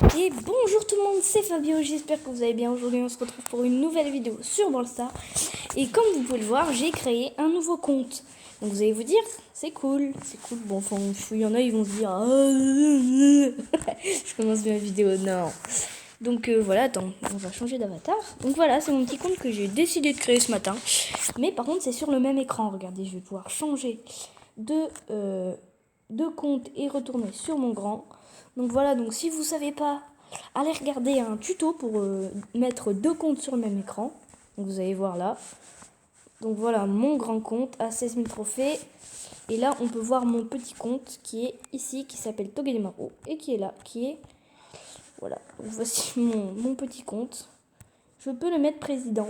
Et bonjour tout le monde, c'est Fabio, j'espère que vous allez bien. Aujourd'hui on se retrouve pour une nouvelle vidéo sur Brawl Stars. Et comme vous pouvez le voir, j'ai créé un nouveau compte. Donc vous allez vous dire, c'est cool. Bon, enfin, il y en a, ils vont se dire, je commence bien la vidéo, non. Donc voilà, attends, on va changer d'avatar. Donc voilà, c'est mon petit compte que j'ai décidé de créer ce matin. Mais par contre, c'est sur le même écran. Regardez, je vais pouvoir changer de compte et retourner sur mon grand. Donc voilà, donc si vous savez pas, allez regarder un tuto pour mettre deux comptes sur le même écran. Donc vous allez voir là. Donc voilà, mon grand compte à 16 000 trophées. Et là, on peut voir mon petit compte qui est ici, qui s'appelle Togedemaru. Et qui est là, qui est... Voilà, donc voici mon petit compte. Je peux le mettre président,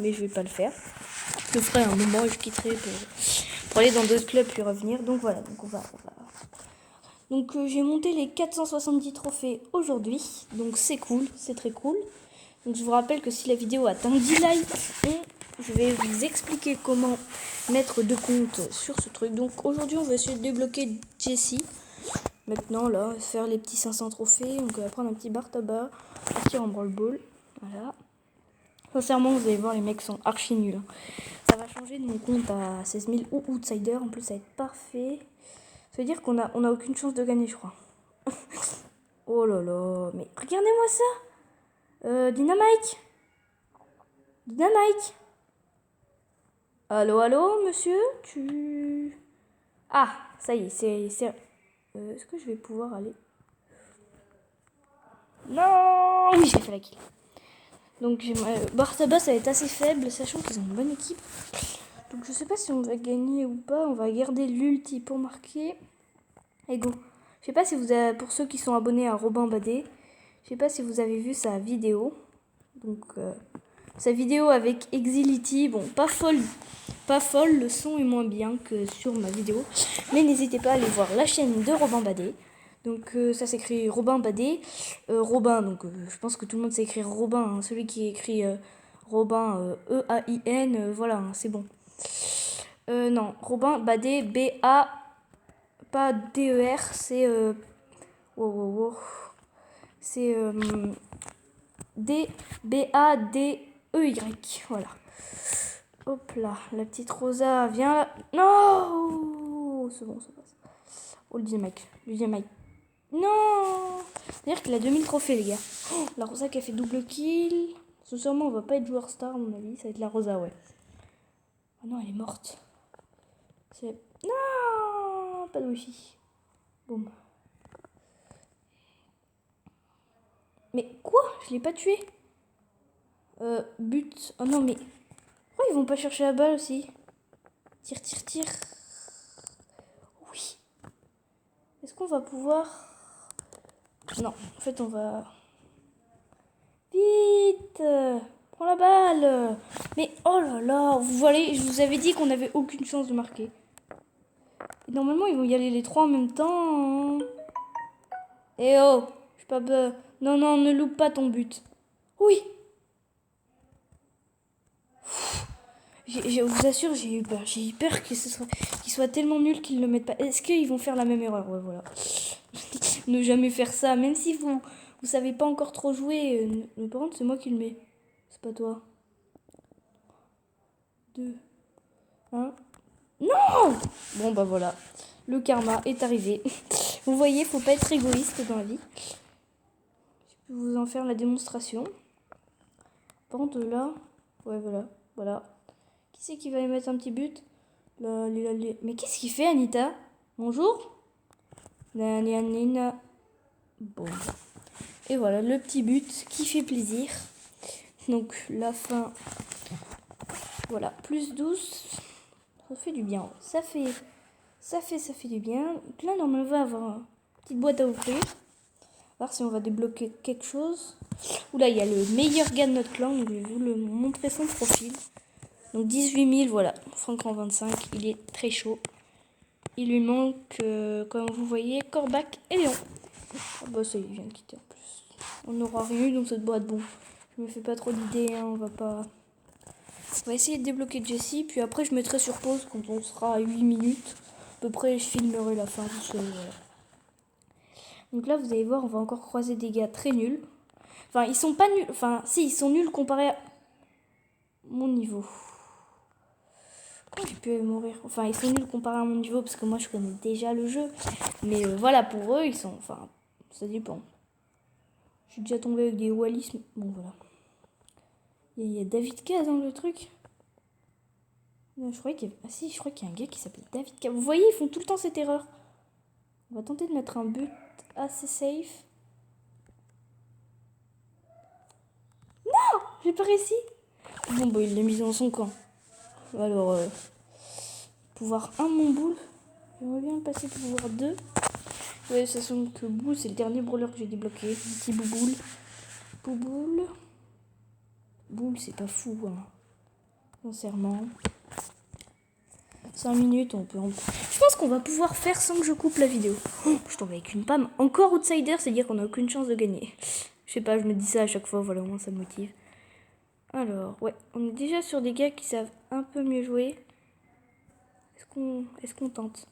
mais je vais pas le faire. Je le ferai un moment et je quitterai pour aller dans d'autres clubs puis revenir. Donc voilà, donc on va... Donc j'ai monté les 470 trophées aujourd'hui, donc c'est cool, c'est très cool. Donc je vous rappelle que si la vidéo atteint 10 likes, je vais vous expliquer comment mettre deux comptes sur ce truc. Donc aujourd'hui on va essayer de débloquer Jessie. Maintenant là, faire les petits 500 trophées, donc on va prendre un petit bar tabac, partir en brawl ball, voilà. Sincèrement vous allez voir, les mecs sont archi nuls. Ça va changer de mon compte à 16 000 ou outsider, en plus ça va être parfait. Ça veut dire qu'on a aucune chance de gagner, je crois. Oh là là, mais regardez-moi ça. Dynamite. Allô, monsieur. Ah, ça y est, c'est... Est-ce que je vais pouvoir aller... Non. Oui, j'ai fait la kill. Donc, Bartaba, ça va être assez faible, sachant qu'ils ont une bonne équipe. Donc, je sais pas si on va gagner ou pas. On va garder l'ulti pour marquer. Et go. Je sais pas si vous avez... Pour ceux qui sont abonnés à Robin Badé, je sais pas si vous avez vu sa vidéo. Donc, sa vidéo avec Exility, bon, pas folle, le son est moins bien que sur ma vidéo. Mais n'hésitez pas à aller voir la chaîne de Robin Badé. Donc, ça s'écrit Robin Badé. Robin, donc, je pense que tout le monde sait écrire Robin, hein, celui qui écrit Robin, E-A-I-N, voilà, hein, c'est bon. Non, Robin Badé, B-A, pas D-E-R, c'est... C'est D-B-A-D-E-Y. Voilà. Hop là, la petite Rosa, viens là. Non, c'est bon, ça passe. Oh, le dynamite. Non. C'est-à-dire qu'il a 2000 trophées, les gars. Oh, la Rosa qui a fait double kill. Sûrement, on va pas être joueur star, à mon avis. Ça va être la Rosa, ouais. Oh non, elle est morte. C'est... Non, pas de wifi. Boum. Mais quoi? Je l'ai pas tué. But. Oh non, mais... Pourquoi ils vont pas chercher la balle aussi? Tire. Oui. Est-ce qu'on va pouvoir... Non, en fait, on va... Vite. Prends la balle. Mais oh là là, vous voyez, je vous avais dit qu'on n'avait aucune chance de marquer. Et normalement, ils vont y aller les trois en même temps. Eh oh, je suis pas... Non, ne loupe pas ton but. Oui. Je vous assure, j'ai eu peur. J'ai eu peur qu'il soit tellement nul qu'ils ne le mettent pas. Est-ce qu'ils vont faire la même erreur? Ouais, voilà. Ne jamais faire ça. Même si vous savez pas encore trop jouer. Mais par contre, c'est moi qui le mets. C'est pas toi. 2, 1. Non! Bon, bah voilà. Le karma est arrivé. Vous voyez, faut pas être égoïste dans la vie. Je peux vous en faire la démonstration. Par contre, là... Ouais, voilà. Qui c'est qui va y mettre un petit but? Mais qu'est-ce qu'il fait, Anita? Bonjour? Bon. Et voilà, le petit but qui fait plaisir. Donc, la fin... Voilà, plus 12. Ça fait du bien. Ça fait du bien. Donc là, normalement, on va avoir une petite boîte à ouvrir. Voir si on va débloquer quelque chose. Oula, il y a le meilleur gars de notre clan. Donc, je vais vous le montrer son profil. Donc, 18 000, voilà. Franck en 25, il est très chaud. Il lui manque, comme vous voyez, Corbac et Léon. Ah bah ça, il vient de quitter en plus. On n'aura rien eu dans cette boîte. Bon, je me fais pas trop d'idées, hein, on va essayer de débloquer Jessie, puis après je mettrai sur pause quand on sera à 8 minutes. À peu près, je filmerai la fin. Voilà. Donc là, vous allez voir, on va encore croiser des gars très nuls. Enfin, ils sont pas nuls. Enfin, si, ils sont nuls comparés à mon niveau. Comment j'ai pu mourir? Enfin, ils sont nuls comparés à mon niveau parce que moi, je connais déjà le jeu. Mais voilà, pour eux, ils sont... Enfin, ça dépend. Je suis déjà tombé avec des Wallis. Bon, voilà. Il y a David K dans le truc. Non, je croyais qu'il y avait... Ah si, je crois qu'il y a un gars qui s'appelle David K. Vous voyez, ils font tout le temps cette erreur. On va tenter de mettre un but assez safe. Non, j'ai pas réussi. Bon, bah, il l'a mis dans son camp. Alors, pouvoir 1, mon boule. J'aimerais bien passer pouvoir 2. Ouais, de toute façon, que boule, c'est le dernier brawler que j'ai débloqué. Petit bouboule. Bouboule. Boule, c'est pas fou, hein. Sincèrement. 5 minutes, on peut en... Je pense qu'on va pouvoir faire sans que je coupe la vidéo. Oh, je tombe avec une Pam. Encore outsider, c'est-à-dire qu'on n'a aucune chance de gagner. Je sais pas, je me dis ça à chaque fois, voilà, au moins ça me motive. Alors, ouais, on est déjà sur des gars qui savent un peu mieux jouer. Est-ce qu'on tente?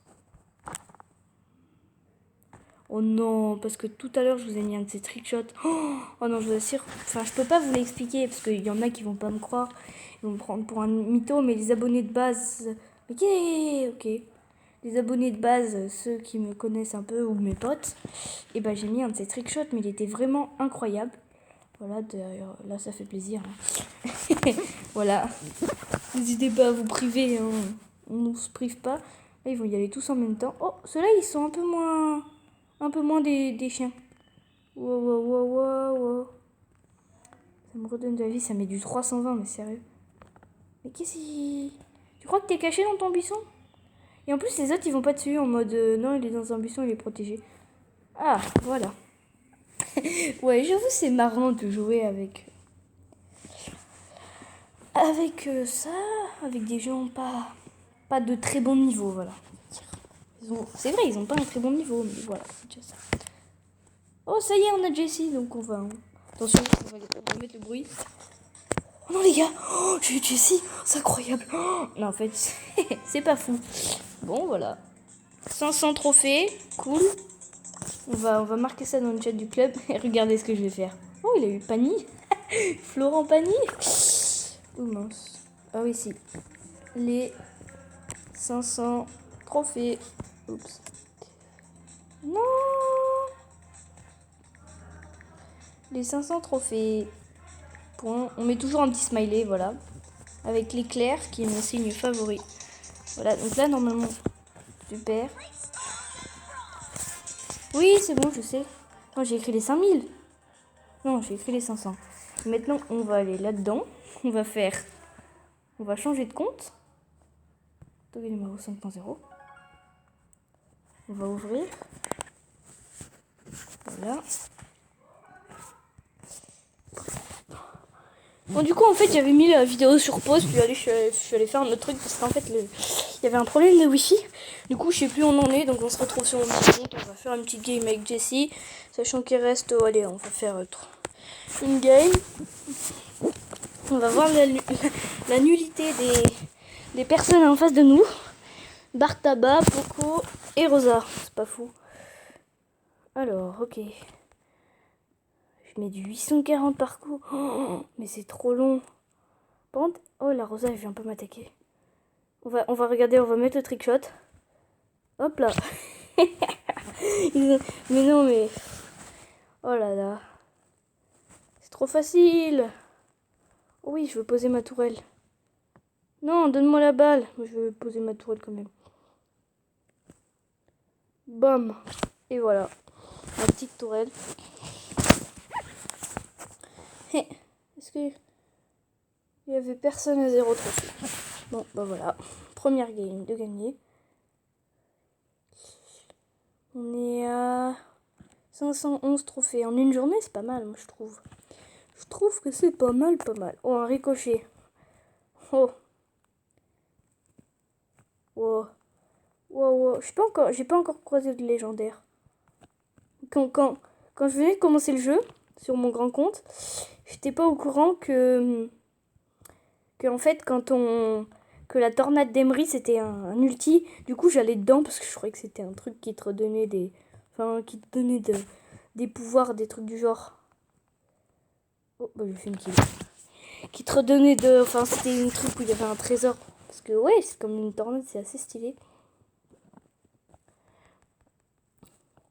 Oh non, parce que tout à l'heure, je vous ai mis un de ces trickshots. Oh non, je vous assure. Enfin, je peux pas vous l'expliquer, parce qu'il y en a qui vont pas me croire. Ils vont me prendre pour un mytho, mais les abonnés de base... Ok, ok. Les abonnés de base, ceux qui me connaissent un peu, ou mes potes, et ben j'ai mis un de ces trickshots, mais il était vraiment incroyable. Voilà, d'ailleurs, là, ça fait plaisir. Hein. Voilà. N'hésitez pas à vous priver, hein. On ne se prive pas. Là, ils vont y aller tous en même temps. Oh, ceux-là, ils sont un peu moins des chiens. Wow, wow, wow, wow, wow. Ça me redonne de la vie, ça met du 320, mais sérieux. Mais qu'est-ce qui... Tu crois que t'es caché dans ton buisson? Et en plus, les autres, ils vont pas dessus en mode... non, il est dans un buisson, il est protégé. Ah, voilà. Ouais, j'avoue, c'est marrant de jouer avec... ça, avec des gens pas de très bon niveau, voilà. C'est vrai, ils ont pas un très bon niveau, mais voilà, c'est déjà ça. Oh, ça y est, on a Jessie, donc on va... Attention, on va mettre le bruit. Oh non, les gars, oh, j'ai eu Jessie, c'est incroyable. Oh, non, en fait, c'est pas fou. Bon, voilà. 500 trophées, cool. On va marquer ça dans le chat du club et regardez ce que je vais faire. Oh, il a eu Pani. Florent Pani. Oh mince. Ah oui, si. Les 500 trophées. Oups. Non. Les 500 trophées. Point. On met toujours un petit smiley, voilà. Avec l'éclair qui est mon signe favori. Voilà, donc là, normalement, super. Oui, c'est bon, je sais. Non, j'ai écrit les 5000. Non, j'ai écrit les 500. Maintenant, on va aller là-dedans. On va changer de compte. Toggle numéro 5.0. On va ouvrir. Voilà. Bon, du coup, en fait, j'avais mis la vidéo sur pause, puis allez, je suis allée faire un autre truc parce qu'en fait, il y avait un problème de wifi. Du coup, je sais plus où on en est, donc on se retrouve sur mon petit compte. On va faire une petite game avec Jessie, sachant qu'il reste, allez, on va faire une game. On va voir la nullité des personnes en face de nous. Bartaba, Poco et Rosa. C'est pas fou. Alors, ok. Je mets du 840 par coup. Oh, mais c'est trop long. Par contre, oh, la Rosa, elle vient pas m'attaquer. On va regarder, on va mettre le trickshot. Hop là. Mais non, mais... Oh là là. C'est trop facile. Oh oui, je veux poser ma tourelle. Non, donne-moi la balle. Je veux poser ma tourelle quand même. Bam. Et voilà. Ma petite tourelle. Est-ce que... Il y avait personne à 0 trophée. Bon, bah voilà. Première game de gagner. On est à 511 trophées. En une journée, c'est pas mal, moi, je trouve. Je trouve que c'est pas mal, pas mal. Oh, un ricochet. Oh. Wow. Wow, wow. J'ai pas encore croisé de légendaire. Quand je venais de commencer le jeu, sur mon grand compte, j'étais pas au courant que en fait, que la tornade d'Emery, c'était un ulti. Du coup, j'allais dedans parce que je croyais que c'était un truc qui te redonnait des Enfin, qui te donnait des pouvoirs, des trucs du genre. Oh, bah j'ai fait une kill. Qui te redonnait de... Enfin, c'était un truc où il y avait un trésor. Parce que, ouais, c'est comme une tornade, c'est assez stylé.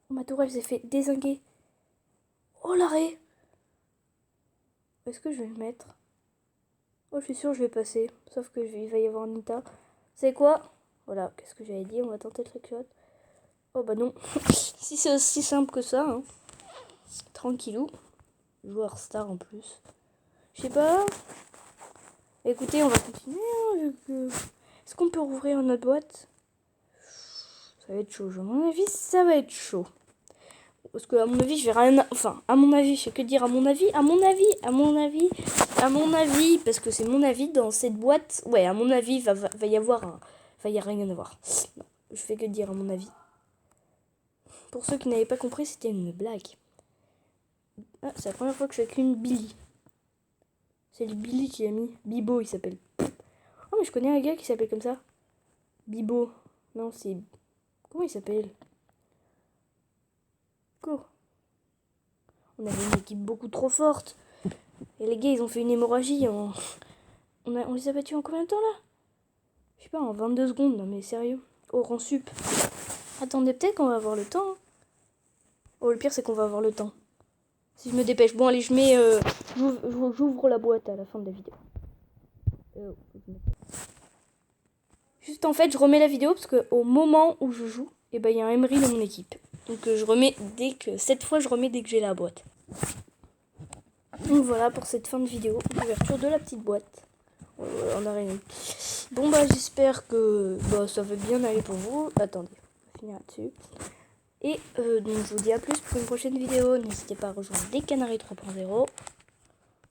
Oh, ma tour, elle s'est fait dézinguer. Oh, l'arrêt. Est-ce que je vais le mettre? Oh, je suis sûre que je vais passer. Sauf que il va y avoir Nita. C'est quoi? Voilà, qu'est-ce que j'avais dit? On va tenter le trickshot. Oh, bah non. Si c'est aussi simple que ça, hein. Tranquillou. Joueur star en plus. Je sais pas. Écoutez, on va continuer. Hein, est-ce qu'on peut rouvrir notre boîte? Ça va être chaud. À mon avis, ça va être chaud. Parce que à mon avis, je vais rien... Enfin, à mon avis, je sais que dire à mon avis. À mon avis, parce que c'est mon avis dans cette boîte. Ouais, à mon avis, va y avoir un... Va y rien à voir. Non, je fais que dire à mon avis. Pour ceux qui n'avaient pas compris, c'était une blague. Ah, c'est la première fois que je fais qu'une Billy. C'est le Billy qui a mis. Bibo, il s'appelle. Oh, mais je connais un gars qui s'appelle comme ça. Bibo. Non, c'est... Comment il s'appelle? Go. On avait une équipe beaucoup trop forte. Et les gars, ils ont fait une hémorragie en... On les a battus en combien de temps, là? Je sais pas, en 22 secondes. Non, mais sérieux. Au rang sup. Attendez, peut-être qu'on va avoir le temps. Oh, le pire, c'est qu'on va avoir le temps. Si je me dépêche. Bon, allez, je mets... J'ouvre la boîte à la fin de la vidéo. Juste, en fait, je remets la vidéo parce qu'au moment où je joue, et ben, il y a un Emery dans mon équipe. Donc, je remets dès que... Cette fois, je remets dès que j'ai la boîte. Donc, voilà pour cette fin de vidéo. L'ouverture de la petite boîte. On a rien. Bon, bah, j'espère que ça va bien aller pour vous. Attendez, on va finir là-dessus. Et donc, je vous dis à plus pour une prochaine vidéo. N'hésitez pas à rejoindre des Canaries 3.0.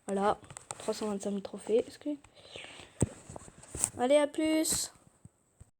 Voilà, 325 000 trophées. Allez, à plus!